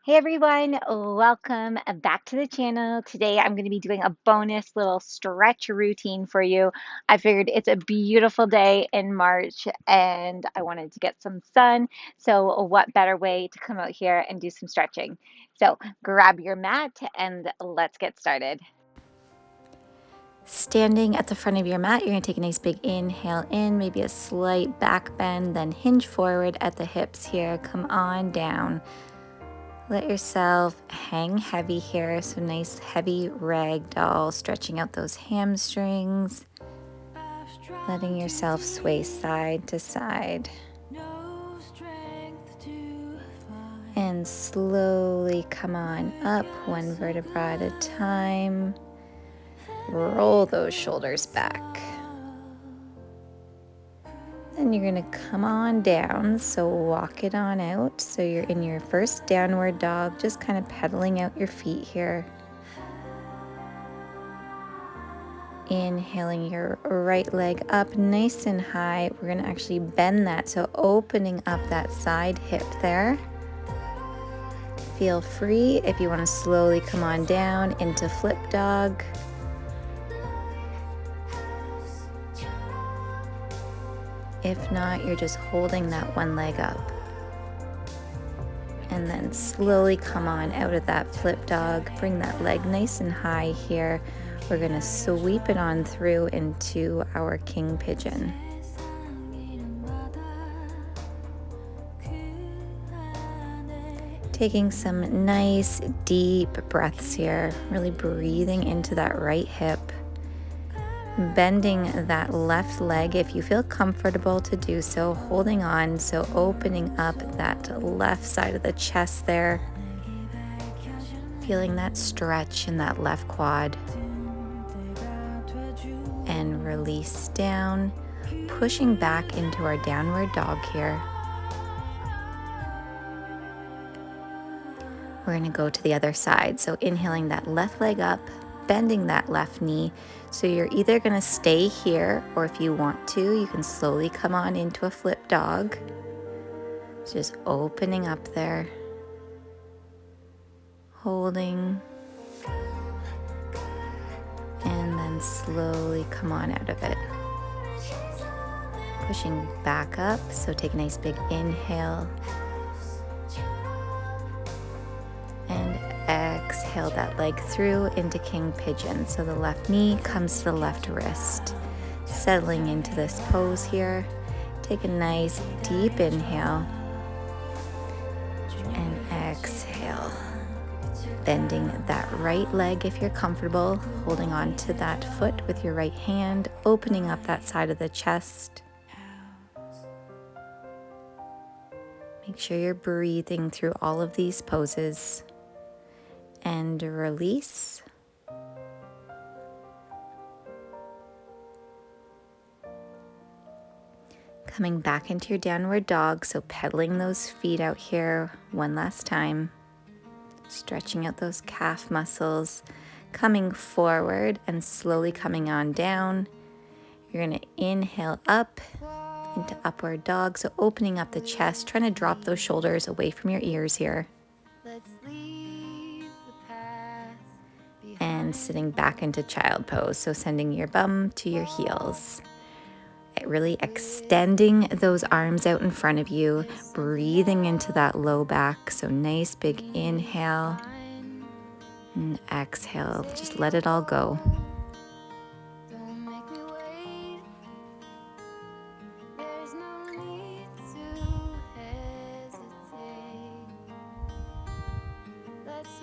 Hey everyone, welcome back to the channel. Today I'm going to be doing a bonus little stretch routine for you. I figured it's a beautiful day in March and I wanted to get some sun. So what better way to come out here and do some stretching? So grab your mat and let's get started. Standing at the front of your mat, you're going to take a nice big inhale in, maybe a slight back bend, then hinge forward at the hips here. Come on down. Let yourself hang heavy here, so nice heavy ragdoll, stretching out those hamstrings, letting yourself sway side to side. And slowly come on up, one vertebra at a time. Roll those shoulders back. Then you're going to come on down, so walk it on out. So you're in your first downward dog, just kind of pedaling out your feet here. Inhaling your right leg up nice and high. We're going to actually bend that, so opening up that side hip there. Feel free if you want to slowly come on down into flip dog. If not, you're just holding that one leg up. And then slowly come on out of that flip dog. Bring that leg nice and high here. We're going to sweep it on through into our king pigeon. Taking some nice deep breaths here, really breathing into that right hip. Bending that left leg if you feel comfortable to do so, holding on, so opening up that left side of the chest there. Feeling that stretch in that left quad. And release down, pushing back into our downward dog here. We're going to go to the other side. So inhaling that left leg up, bending that left knee. So you're either going to stay here, or if you want to, you can slowly come on into a flip dog. Just opening up there. Holding. And then slowly come on out of it. Pushing back up. So take a nice big inhale. And exhale that leg through into king pigeon. So the left knee comes to the left wrist. Settling into this pose here. Take a nice deep inhale. And exhale. Bending that right leg if you're comfortable. Holding on to that foot with your right hand. Opening up that side of the chest. Make sure you're breathing through all of these poses. And release. Coming back into your downward dog, so pedaling those feet out here one last time. Stretching out those calf muscles, coming forward and slowly coming on down. You're going to inhale up into upward dog, so opening up the chest, trying to drop those shoulders away from your ears here. And sitting back into child pose, so sending your bum to your heels. Really extending those arms out in front of you, breathing into that low back. So nice big inhale and exhale. Just let it all go.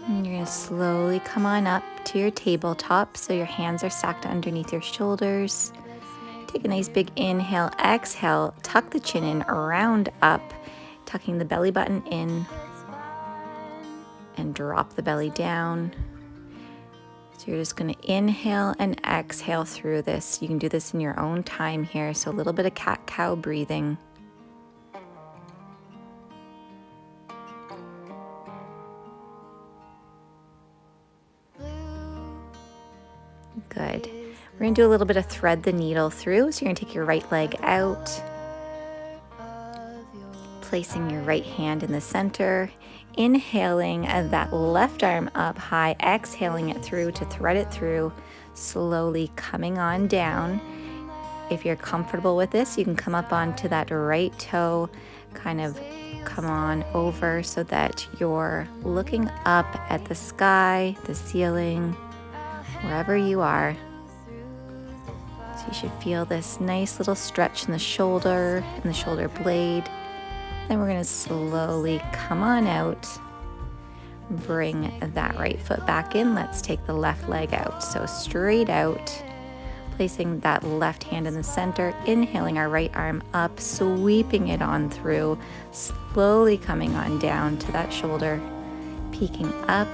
And you're going to slowly come on up to your tabletop, so your hands are stacked underneath your shoulders. Take a nice big inhale, exhale, tuck the chin in, round up, tucking the belly button in, and drop the belly down. So you're just going to inhale and exhale through this. You can do this in your own time here, so a little bit of cat-cow breathing. Good. We're going to do a little bit of thread the needle through. So you're going to take your right leg out, Placing your right hand in the center, inhaling that left arm up high, exhaling it through to thread it through, slowly coming on down. If you're comfortable with this, you can come up onto that right toe, kind of come on over so that you're looking up at the sky, the ceiling, wherever you are. So you should feel this nice little stretch in the shoulder and the shoulder blade. Then we're going to slowly come on out, bring that right foot back in. Let's take the left leg out. So straight out, placing that left hand in the center, inhaling our right arm up, sweeping it on through, slowly coming on down to that shoulder, peeking up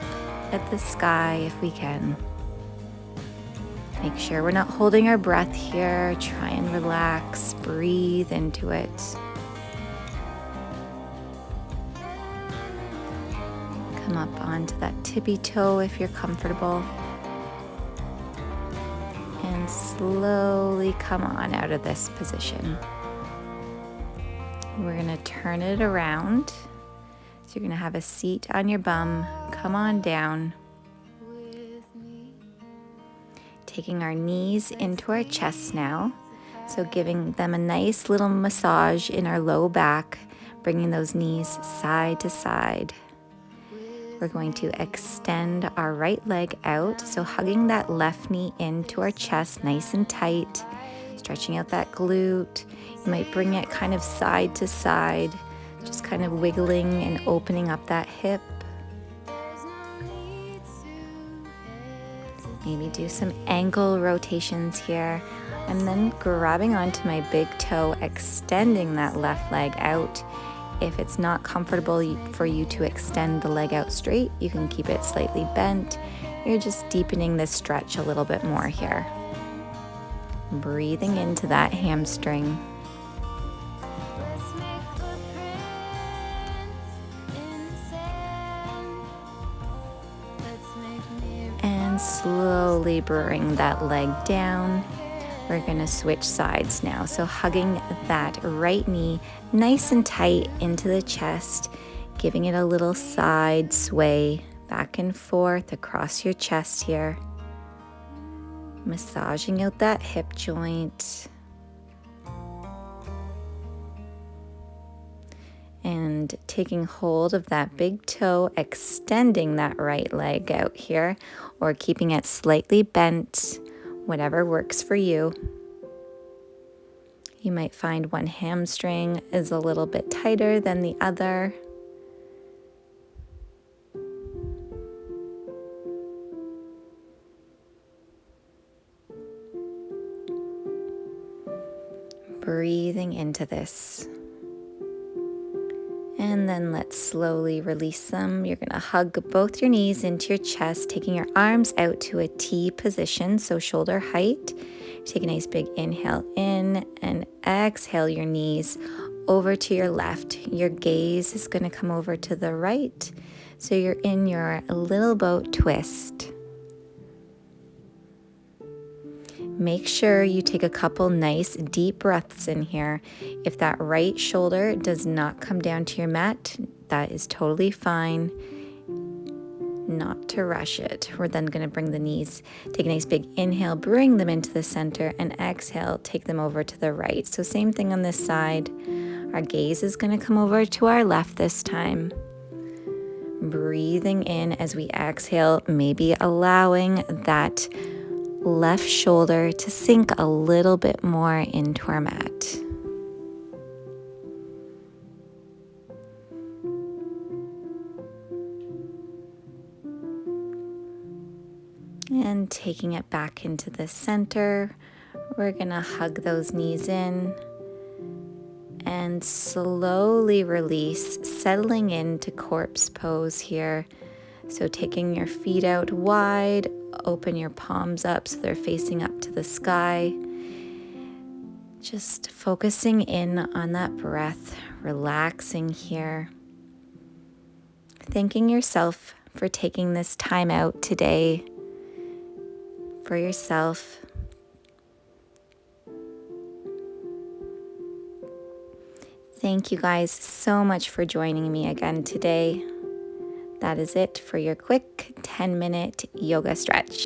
at the sky if we can. Make sure we're not holding our breath here. Try and relax, breathe into it. Come up onto that tippy toe if you're comfortable. And slowly come on out of this position. We're going to turn it around. So you're going to have a seat on your bum. Come on down. Taking our knees into our chest now. So giving them a nice little massage in our low back, bringing those knees side to side. We're going to extend our right leg out, so hugging that left knee into our chest nice and tight, stretching out that glute. You might bring it kind of side to side, just kind of wiggling and opening up that hip. Maybe do some ankle rotations here, and then grabbing onto my big toe, extending that left leg out. If it's not comfortable for you to extend the leg out straight, you can keep it slightly bent. You're just deepening this stretch a little bit more here. Breathing into that hamstring. And slowly bring that leg down. We're going to switch sides now. So hugging that right knee nice and tight into the chest, giving it a little side sway back and forth across your chest here. Massaging out that hip joint. And taking hold of that big toe, extending that right leg out here, or keeping it slightly bent. Whatever works for you. You might find one hamstring is a little bit tighter than the other. Breathing into this. And then let's slowly release them. You're going to hug both your knees into your chest, taking your arms out to a T position, so shoulder height. Take a nice big inhale in and exhale your knees over to your left. Your gaze is going to come over to the right, so you're in your little boat twist. Make sure you take a couple nice deep breaths in here. If that right shoulder does not come down to your mat, that is totally fine. Not to rush it. We're then going to bring the knees, take a nice big inhale, bring them into the center, and exhale, take them over to the right. So same thing on this side. Our gaze is going to come over to our left this time. Breathing in as we exhale, maybe allowing that left shoulder to sink a little bit more into our mat. And taking it back into the center, we're gonna hug those knees in and slowly release, settling into corpse pose here. So taking your feet out wide, open your palms up so they're facing up to the sky. Just focusing in on that breath, relaxing here. Thanking yourself for taking this time out today for yourself. Thank you guys so much for joining me again today. That is it for your quick 10-minute yoga stretch.